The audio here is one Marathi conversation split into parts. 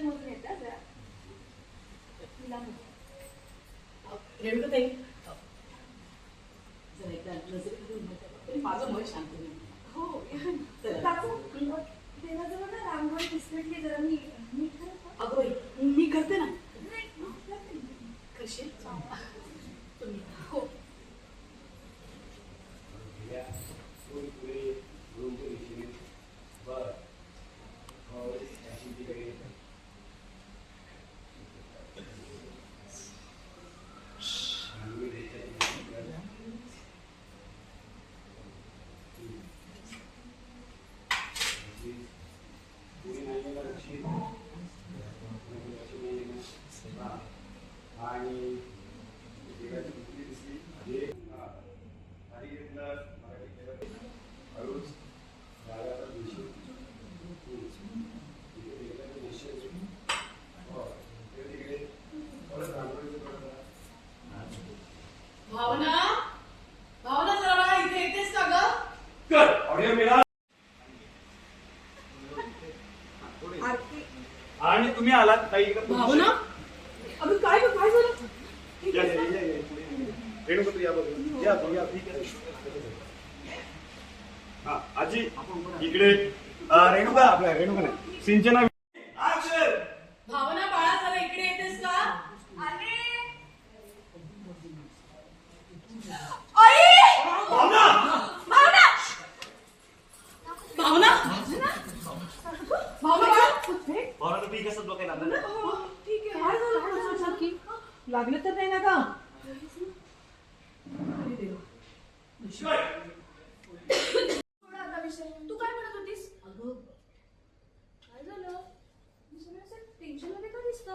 मधून येतात जरा रेणुकाताई जरा एकदा नजरेतून माझं मन शांत नाही. हो देवाजवळ ना रांगोळी विसरली जरा मी अगं बाई मी करते ना. कशी तुम्ही हो भावना भावना जरा बघा इथे येतेस का ग? कर ऑडिओ मिळा. आणि तुम्ही आलात ताई का? भावना अगं काय ग काय झालं? रेणुका तू या बघ या तू या ठीक आहे. हा आजी इकडे रेणुका आपल्या रेणुका नाही सिंचना भावना बाळा जरा इकडे येतेस का? भावना भावना भावना बाळा कुठे? भावना तर मी कसं डोक्यात आणलं ना. ठीक आहे काय झालं? की लागलं तर नाही ना का? तू काय म्हणत होतीस? अगं काय झालं? टेन्शन मध्ये का दिसता?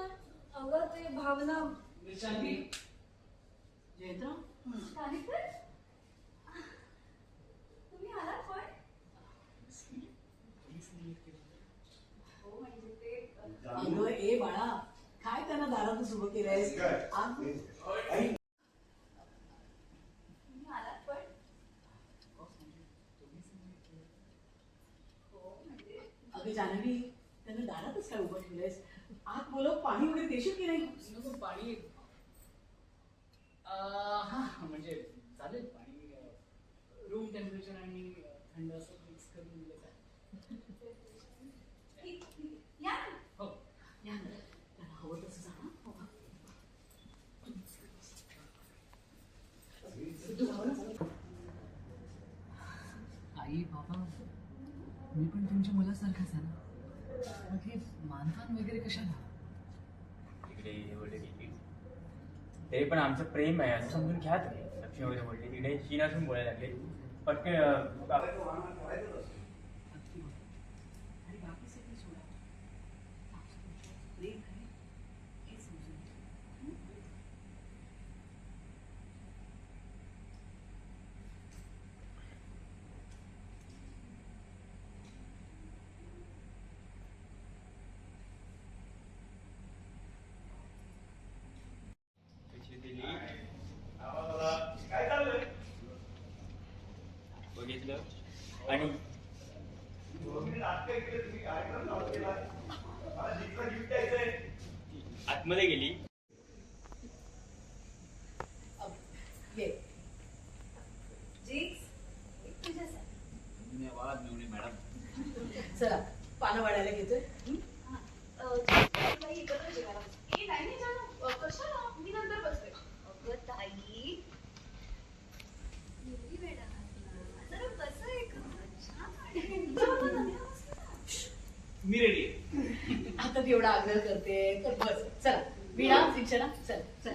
अगं ते भावना जयंतराव काही तर तुम्ही आलात पण हो म्हणजे ते अगं ए बाळा काय त्यांना दारातच उभं केलंयस? तुम्ही आलात पण हो म्हणजे अगं जान्हवी त्यांना दारातच काय उभं ठेवलंयस? आत बोलव पाणी वगैरे देशील की नाही? नको पाणी हा म्हणजे चालेल पाणी रूम टेम्परेचर आणि थंड असं मिक्स करून दिलं का? या ना. हो या ना त्यांना हवं तसं जा ना. आई बाबा मी पण तुमच्या मुलासारखाच आहे ना. मग हे मानपान वगैरे कशाला? इकडे वडील गेली ते पण आमचं प्रेम आहे असं समजून घ्या तुम्ही. लक्ष्मी वगैरे बोलले तिकडे शीन असून बोलायला लागले पटके आणि बाकी सगळं सोडा. प्रेम आहे हे समजून घ्या. काय चाललंय? बघितलं आणि आतमध्ये गेली. ये जिक्स तुझ्यासाठी धन्यवाद मेवणे मॅडम. चला पानं वाढायला घेतोय. ताई एकत्र जेवायला बस. ए नाही जाणू कशाला मी नंतर बसते. अगं ताई मुली वेडा जरा बस मी रेडी आहे. आता तेवढा आग्रह करते तर बस. चला वीणा शिक्षणा चल चल.